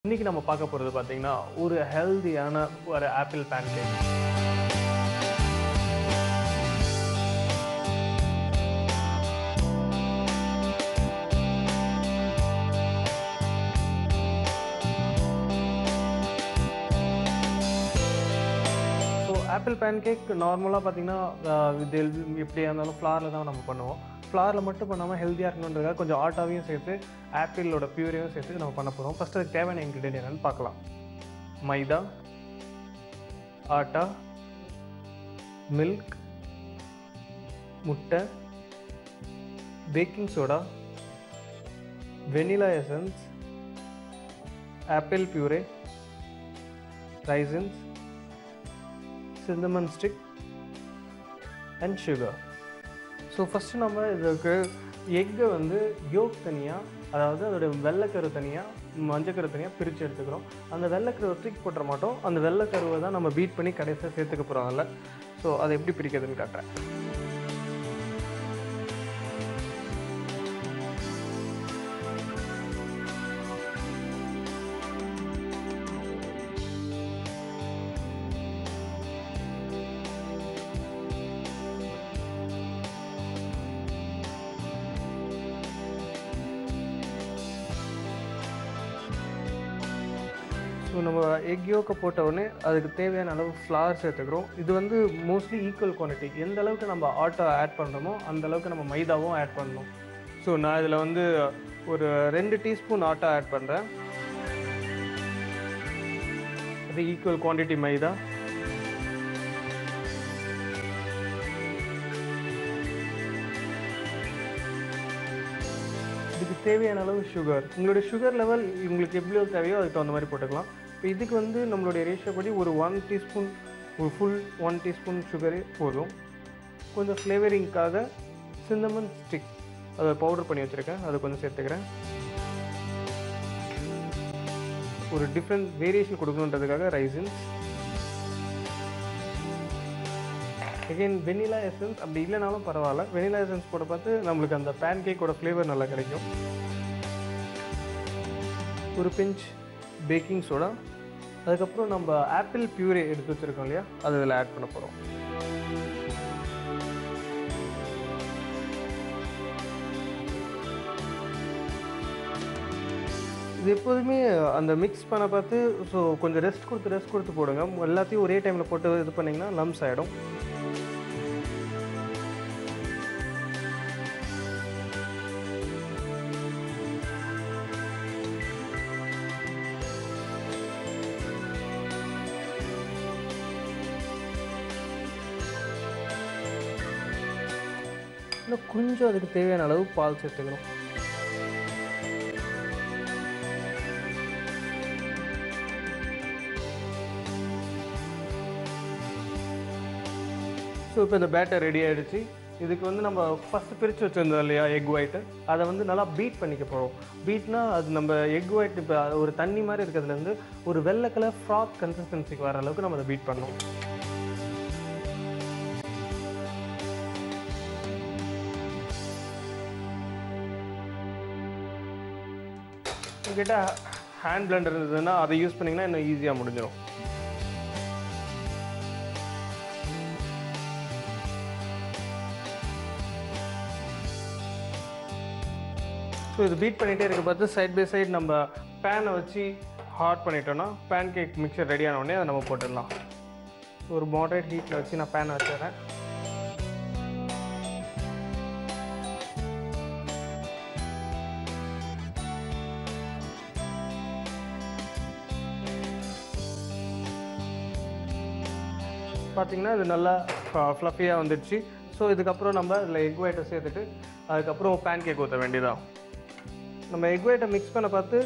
இன்னைக்கு நம்ம பார்க்க போறது பாத்தீங்கன்னா ஒரு ஹெல்தியான ஒரு ஆப்பிள் பேன்கேக். ஆப்பிள் பேன்கேக் நார்மலாக பார்த்தீங்கன்னா இது எப்படியா இருந்தாலும் ஃப்ளாரில் தான் நம்ம பண்ணுவோம். ஃப்ளாரில் மட்டும் பண்ணாமல் ஹெல்த்தியாக இருக்கணுன்றதுக்காக கொஞ்சம் ஆட்டாவையும் சேர்த்து ஆப்பிளோட பியூரையும் சேர்த்து நம்ம பண்ண போகிறோம். ஃபஸ்ட்டு அதுக்கு தேவையான இன்க்ரீடியன்ட் என்னென்னு பார்க்கலாம். மைதா, ஆட்டா, மில்க், முட்டை, baking soda, vanilla essence, apple puree, raisins, cinnamon stick and sugar. So first நம்ம இதுக்கு எக்கை வந்து யோக் தனியாக, அதாவது அதோடைய வெள்ளைக்கரு தனியாக மஞ்சக்கரு தனியாக பிரித்து எடுத்துக்கிறோம். அந்த வெள்ளைக்கருவை தூக்கி போட்டுற மாட்டோம். அந்த வெள்ளைக்கருவை தான் நம்ம பீட் பண்ணி கடைசியாக சேர்த்துக்க போகிறோம். அதில் ஸோ அதை எப்படி பிரிக்கிறதுன்னு காட்டுறேன். ஸோ நம்ம எக் யோக்கை போட்ட உடனே அதுக்கு தேவையான அளவு ஃப்ளார் சேர்த்துக்கிறோம். இது வந்து மோஸ்ட்லி ஈக்குவல் குவான்டிட்டி. எந்த அளவுக்கு நம்ம ஆட்டா ஆட் பண்ணுறோமோ அந்த அளவுக்கு நம்ம மைதாவும் ஆட் பண்ணணும். ஸோ நான் இதில் வந்து ஒரு 2 டீஸ்பூன் ஆட்டா ஆட் பண்ணுறேன். அது ஈக்குவல் குவான்டிட்டி மைதா. இதுக்கு தேவையான அளவு சுகர். உங்களுடைய சுகர் லெவல் உங்களுக்கு எவ்வளோ தேவையோ அதுக்கு தகுந்த மாதிரி போட்டுக்கலாம். இப்போ இதுக்கு வந்து நம்மளுடைய ரேஷியோ படி ஒரு 1 டீஸ்பூன், ஒரு ஃபுல் 1 டீஸ்பூன் சுகரே போதும். கொஞ்சம் ஃப்ளேவரிங்காக சின்னமன் ஸ்டிக் அதை பவுடர் பண்ணி வச்சுருக்கேன், அதை கொஞ்சம் சேர்த்துக்கிறேன். ஒரு டிஃப்ரெண்ட் வேரியேஷன் கொடுக்கணுன்றதுக்காக ரைசன்ஸ். Again vanilla essence. அப்படி இல்லைனாலும் பரவாயில்ல, வெனிலா எசன்ஸ் போட பார்த்து நம்மளுக்கு அந்த பேன் கேக்கோட ஃப்ளேவர் நல்லா கிடைக்கும். ஒரு பிஞ்ச் பேக்கிங் சோடா. அதுக்கப்புறம் நம்ம ஆப்பிள் பியூரே எடுத்து வச்சுருக்கோம் இல்லையா, அது இதில் ஆட் பண்ண போகிறோம். இது எப்போதுமே அந்த மிக்ஸ் பண்ண பார்த்து ஸோ கொஞ்சம் ரெஸ்ட் கொடுத்து போடுங்க. எல்லாத்தையும் ஒரே டைமில் போட்டு இது பண்ணிங்கன்னா லம்ஸ் ஆகிடும். இன்னும் கொஞ்சம் அதுக்கு தேவையான அளவு பால் சேர்த்துக்கிறோம். ஸோ இப்போ இந்த பேட்டர் ரெடி ஆகிடுச்சு. இதுக்கு வந்து நம்ம ஃபஸ்ட்டு பிரித்து வச்சுருந்தோம் இல்லையா எக் ஒயிட்டு, அதை வந்து நல்லா பீட் பண்ணிக்க போகிறோம். பீட்னா அது நம்ம எக் ஒயிட் இப்போ ஒரு தண்ணி மாதிரி இருக்கிறதுலேருந்து ஒரு வெள்ளை கலர் ஃப்ராத் கன்சிஸ்டன்சிக்கு வர அளவுக்கு நம்ம அதை பீட் பண்ணோம். உங்ககிட்ட ஹேண்ட் பிளெண்டர் இருந்ததுன்னா அதை யூஸ் பண்ணிங்கன்னா இன்னும் ஈஸியாக முடிஞ்சிடும். ஸோ இது பீட் பண்ணிகிட்டே இருக்க பார்த்து சைட் பை சைடு நம்ம பேனை வச்சு ஹாட் பண்ணிட்டோன்னா பேன் கேக் மிக்சர் ரெடியான உடனே அதை நம்ம போட்டுடலாம். ஒரு மாடரேட் ஹீட்டில் வச்சு நான் பேனை வச்சுறேன். பார்த்திங்கன்னா இது நல்லா ஃப்ளஃபியாக வந்துடுச்சு. ஸோ இதுக்கப்புறம் நம்ம இதில் எக் ஒயிட்டை சேர்த்துட்டு அதுக்கப்புறம் பேன் கேக் ஊற்ற வேண்டியதான். நம்ம எக் ஒயிட்டை மிக்ஸ் பண்ண பார்த்து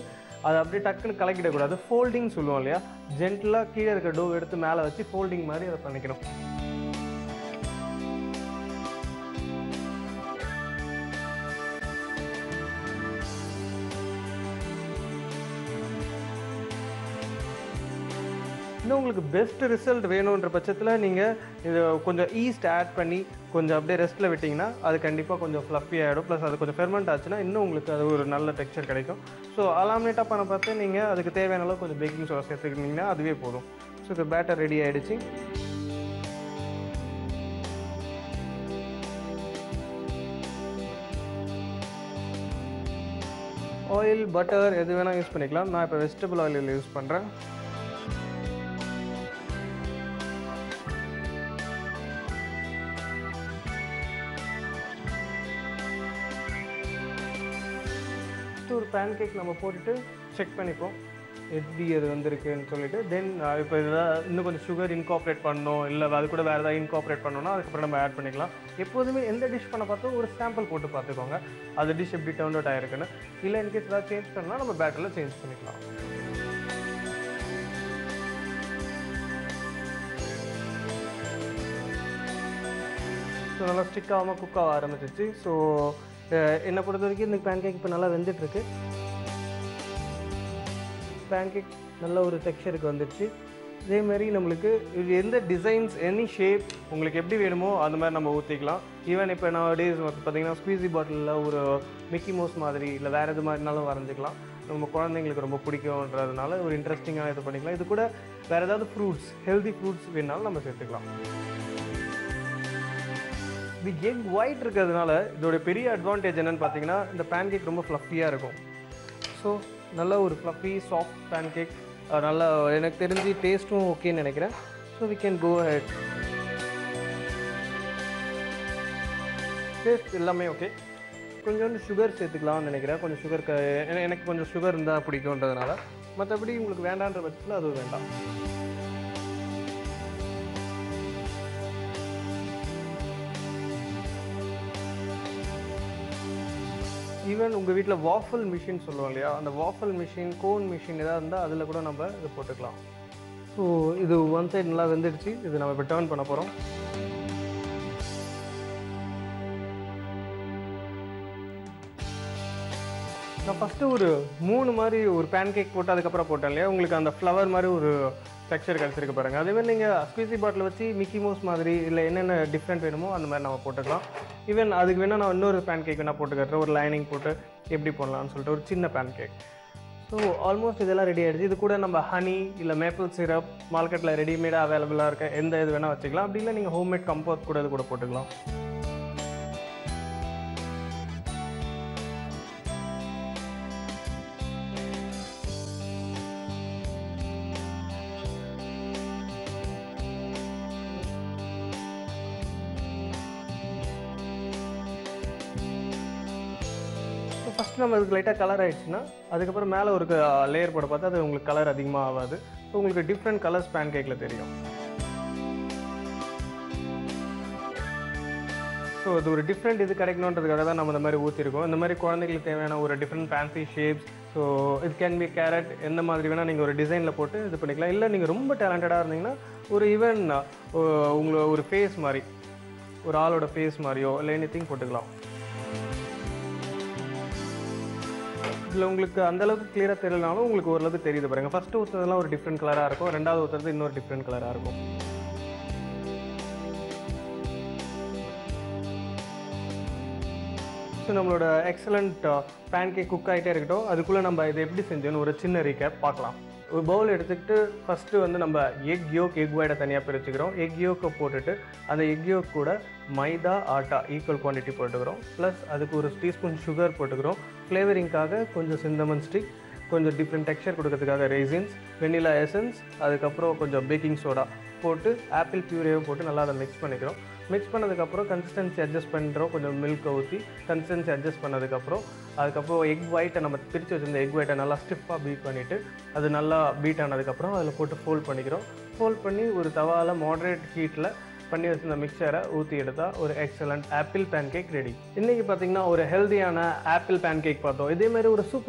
அதை அப்படியே டக்குன்னு கலக்கிடக்கூடாது. ஃபோல்டிங் சொல்லுவோம் இல்லையா, ஜென்டலாக கீழே இருக்க டோ எடுத்து மேலே வச்சு ஃபோல்டிங் மாதிரி அதை பண்ணிக்கணும். இன்னும் உங்களுக்கு பெஸ்ட் ரிசல்ட் வேணுன்ற பட்சத்தில் நீங்கள் இது கொஞ்சம் ஈஸ்ட் ஆட் பண்ணி கொஞ்சம் அப்படியே ரெஸ்ட்டில் விட்டிங்கன்னா அது கண்டிப்பாக கொஞ்சம் ஃப்ளஃபி ஆகிடும். ப்ளஸ் அது கொஞ்சம் ஃபெர்மெண்ட் ஆச்சுன்னா இன்னும் உங்களுக்கு அது ஒரு நல்ல டெக்ஸ்சர் கிடைக்கும். ஸோ அலாமினேட்டாக பண்ண பார்த்து நீங்கள் அதுக்கு தேவையான அளவு கொஞ்சம் பேக்கிங் சோடா சேர்த்துக்கிட்டிங்கன்னா அதுவே போதும். ஸோ இது பேட்டர் ரெடி ஆகிடுச்சு. ஆயில், பட்டர் எது வேணால் யூஸ் பண்ணிக்கலாம். நான் இப்போ வெஜிடபிள் ஆயில் யூஸ் பண்ணுறேன். ஒரு பேன் கேக் நம்ம போட்டுட்டு செக் பண்ணிப்போம் எப்படி அது வந்திருக்குன்னு சொல்லிட்டு. தென் இப்போ இதில் இன்னும் கொஞ்சம் சுகர் இன்கார்பரேட் பண்ணணும், இல்லை அது கூட வேறு ஏதாவது இன்கார்பரேட் பண்ணணும்னா அதுக்கப்புறம் நம்ம ஆட் பண்ணிக்கலாம். எப்போதுமே எந்த டிஷ் பண்ண பார்த்தோம் ஒரு சாம்பிள் போட்டு பார்த்துக்கோங்க அது டிஷ் எப்படி டர்ன் அவுட் ஆகிருக்குன்னு. இல்லை இன்கேஸ் ஏதாவது சேஞ்ச் பண்ணால் நம்ம பேட்டரில் சேஞ்ச் பண்ணிக்கலாம். ஸோ நல்லா ஸ்டிக் ஆகாமல் குக் ஆக ஆரம்பிச்சிச்சு. ஸோ என்னை பொறுத்த வரைக்கும் இந்த பேன் கேக் இப்போ நல்லா வெந்துட்டுருக்கு. பேன் கேக் நல்ல ஒரு டெக்ஸ்சருக்கு வந்துடுச்சு. இதேமாதிரி நம்மளுக்கு இது எந்த டிசைன்ஸ் எனி ஷேப் உங்களுக்கு எப்படி வேணுமோ அந்த மாதிரி நம்ம ஊற்றிக்கலாம். ஈவன் இப்போ நான் டேஸ் பார்த்திங்கன்னா ஸ்குவீஸி பாட்டிலில் ஒரு மிக்கி மவுஸ் மாதிரி இல்லை வேறு எது மாதிரினாலும் வரைஞ்சிக்கலாம். நம்ம குழந்தைங்களுக்கு ரொம்ப பிடிக்கும்ன்றதுனால ஒரு இன்ட்ரெஸ்டிங்காக இது பண்ணிக்கலாம். இது கூட வேறு ஏதாவது ஃப்ரூட்ஸ் ஹெல்தி ஃப்ரூட்ஸ் வேணாலும் நம்ம சேர்த்துக்கலாம். இது எக் ஒயிட் இருக்கிறதுனால இதோட பெரிய அட்வான்டேஜ் என்னென்னு பார்த்தீங்கன்னா இந்த பேன் கேக் ரொம்ப ஃப்ளஃபியாக இருக்கும். ஸோ நல்ல ஒரு ஃப்ளஃபி சாஃப்ட் பேன் கேக், நல்லா எனக்கு தெரிஞ்சு டேஸ்ட்டும் ஓகேன்னு நினைக்கிறேன். So we can go ahead. Taste எல்லாமே ஓகே. கொஞ்சோண்டு சுகர் சேர்த்துக்கலாம்னு நினைக்கிறேன். கொஞ்சம் சுகர் எனக்கு கொஞ்சம் சுகர் இருந்தால் பிடிக்கும்ன்றதுனால. மற்றபடி உங்களுக்கு வேண்டான்ற பட்சத்தில் அது வேண்டாம். ஈவன் உங்கள் வீட்டில் வாஃபல் மிஷின் சொல்லுவோம் இல்லையா, அந்த வாஃபல் மிஷின், கோன் மிஷின் எதாவது இருந்தால் அதில் கூட நம்ம இது போட்டுக்கலாம். ஸோ இது ஒன் சைடு நல்லா வெந்துடுச்சு. இது நம்ம இப்போ டர்ன் பண்ண போகிறோம். நான் ஃபஸ்ட்டு ஒரு 3 மாதிரி ஒரு பேன் கேக் போட்டு அதுக்கப்புறம் போட்டேன் இல்லையா, உங்களுக்கு அந்த ஃப்ளவர் மாதிரி ஒரு டெக்ஸ்சர் கிடச்சிருக்கு பாருங்கள். அதேமாதிரி நீங்கள் ஸ்குவீஸி பாட்டில் வச்சு மிக்கி மவுஸ் மாதிரி இல்லை என்னென்ன டிஃப்ரெண்ட் வேணுமோ அந்த மாதிரி நம்ம போட்டுக்கலாம். ஈவன் அதுக்கு வேணால் நான் இன்னொரு பேன் கேக் வேணால் போட்டு கட்டுறேன், ஒரு லைனிங் போட்டு எப்படி போடலான்னு சொல்லிட்டு ஒரு சின்ன பேன் கேக். ஸோ ஆல்மோஸ்ட் இதெல்லாம் ரெடி ஆகிடுச்சு. இது கூட நம்ம ஹனி இல்லை மேப்பிள் சிரப் மார்க்கெட்டில் ரெடிமேடாக அவைலபிளாக இருக்க எந்த இது வேணால் வச்சுக்கலாம். அப்படி இல்லை நீங்கள் ஹோம்மேட் கம்போஸ் கூட இது கூட போட்டுக்கலாம். ஃபஸ்ட்டு நம்ம இதுக்கு லைட்டாக கலர் ஆகிடுச்சுன்னா அதுக்கப்புறம் மேலே ஒரு லேயர் போட பார்த்தா அது உங்களுக்கு கலர் அதிகமாக ஆகாது. ஸோ உங்களுக்கு டிஃப்ரெண்ட் கலர்ஸ் பேன் கேக்கில் தெரியும். ஸோ இது ஒரு டிஃப்ரெண்ட் இது கிடைக்கணுன்றதுக்காக தான் நம்ம இந்த மாதிரி ஊற்றிருக்கோம். இந்த மாதிரி குழந்தைங்களுக்கு தேவையான ஒரு டிஃப்ரெண்ட் ஃபேன்சி ஷேப்ஸ். ஸோ இது கேன் பி கேரட், எந்த மாதிரி வேணால் நீங்கள் ஒரு டிசைனில் போட்டு இது பண்ணிக்கலாம். இல்லை நீங்கள் ரொம்ப டேலண்டடாக இருந்தீங்கன்னா ஒரு ஈவன் உங்களை ஒரு ஃபேஸ் மாதிரி ஒரு ஆளோட ஃபேஸ் மாதிரியோ இல்லை எனிதிங் போட்டுக்கலாம். இதில் உங்களுக்கு அந்தளவுக்கு கிளியராக தெரியலனாலும் உங்களுக்கு ஓரளவுக்கு தெரியுது பாருங்கள். ஃபஸ்ட்டு ஊற்றுறதுலாம் ஒரு டிஃப்ரெண்ட் கலராக இருக்கும், ரெண்டாவது ஊற்றுறது இன்னொரு டிஃப்ரெண்ட் கலராக இருக்கும். ஸோ நம்மளோட எக்ஸலண்ட் பேன் கேக் குக் ஆகிட்டே இருக்கட்டும். அதுக்குள்ளே நம்ம இதை எப்படி செஞ்சோன்னு ஒரு சின்ன ரீகேப் பார்க்கலாம். ஒரு பவுல் எடுத்துக்கிட்டு ஃபஸ்ட்டு வந்து நம்ம எக் ஒயிட்டை தனியாக பிரிச்சுக்கிறோம். எக் யோக்கை போட்டுட்டு அந்த எக் யோக் கூட மைதா ஆட்டா ஈக்குவல் குவான்டிட்டி போட்டுக்கிறோம். ப்ளஸ் அதுக்கு ஒரு டீஸ்பூன் சுகர் போட்டுக்கிறோம். ஃப்ளேவரிங்காக கொஞ்சம் சின்னமன் ஸ்டிக், கொஞ்சம் டிஃப்ரெண்ட் டெக்ஸ்சர் கொடுக்கறதுக்காக ரெய்சின்ஸ், வெனிலா எசன்ஸ், அதுக்கப்புறம் கொஞ்சம் பேக்கிங் சோடா போட்டு ஆப்பிள் பியூரேவை போட்டு நல்லா அதை மிக்ஸ் பண்ணிக்கிறோம். மிக்ஸ் பண்ணதுக்கப்புறம் கன்சிஸ்டன்சி அட்ஜஸ்ட் பண்ணுறோம். கொஞ்சம் மில்க்கை ஊற்றி கன்சிஸ்டன்சி அட்ஜஸ்ட் பண்ணதுக்கப்புறம் அதுக்கப்புறம் எக் ஒயிட்டை நம்ம பிரித்து வச்சுருந்த எக் ஒயிட்டை நல்லா ஸ்டிஃபாக பீட் பண்ணிவிட்டு அது நல்லா பீட் ஆனதுக்கப்புறம் அதில் போட்டு ஃபோல்ட் பண்ணிக்கிறோம். ஃபோல்ட் பண்ணி ஒரு தவாவில் மாடரேட் ஹீட்டில் பண்ணி வச்சுருந்த மிக்சரை ஊற்றி எடுத்தால் ஒரு excellent apple pancake ready. இன்றைக்கி பார்த்திங்கன்னா ஒரு ஹெல்தியான ஆப்பிள் பேன் கேக் பார்த்தோம். இதேமாதிரி ஒரு சூப்பர்